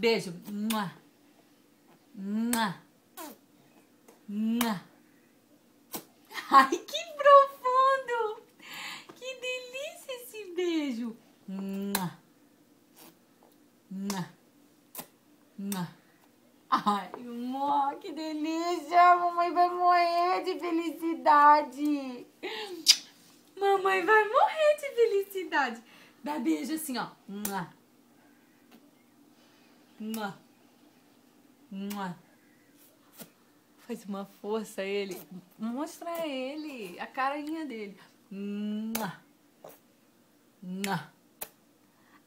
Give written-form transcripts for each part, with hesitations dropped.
Beijo. Mua. Mua. Mua. Ai, que profundo. Que delícia esse beijo. Mua. Mua. Mua. Ai, amor, que delícia. Mamãe vai morrer de felicidade. Mamãe vai morrer de felicidade. Dá beijo assim, ó. Mua. Mua. Mua. Faz uma força a ele. Mostra a ele a carinha dele. Mua. Mua.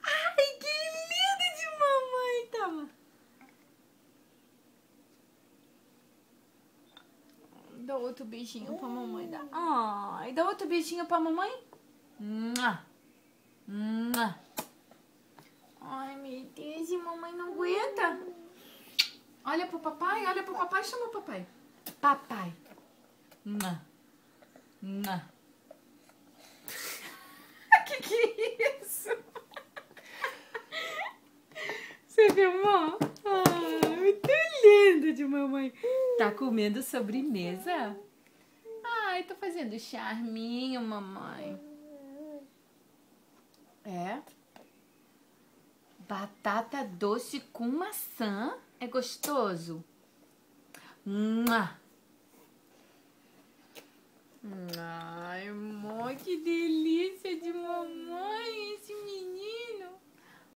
Ai, que lindo de mamãe. Toma. Dá outro beijinho pra mamãe. Ai, dá outro beijinho pra mamãe. Mua. Mua. Ai, meu Deus, e mamãe não aguenta. Olha pro papai, chama o papai. Papai. Mua. Mua. Que é isso? Você filmou? Ai, muito lindo de mamãe. Tá comendo sobremesa? Ai, tô fazendo charminho, mamãe. É? Batata doce com maçã? É gostoso? Mua. Ai, amor, que delícia de mamãe, esse menino.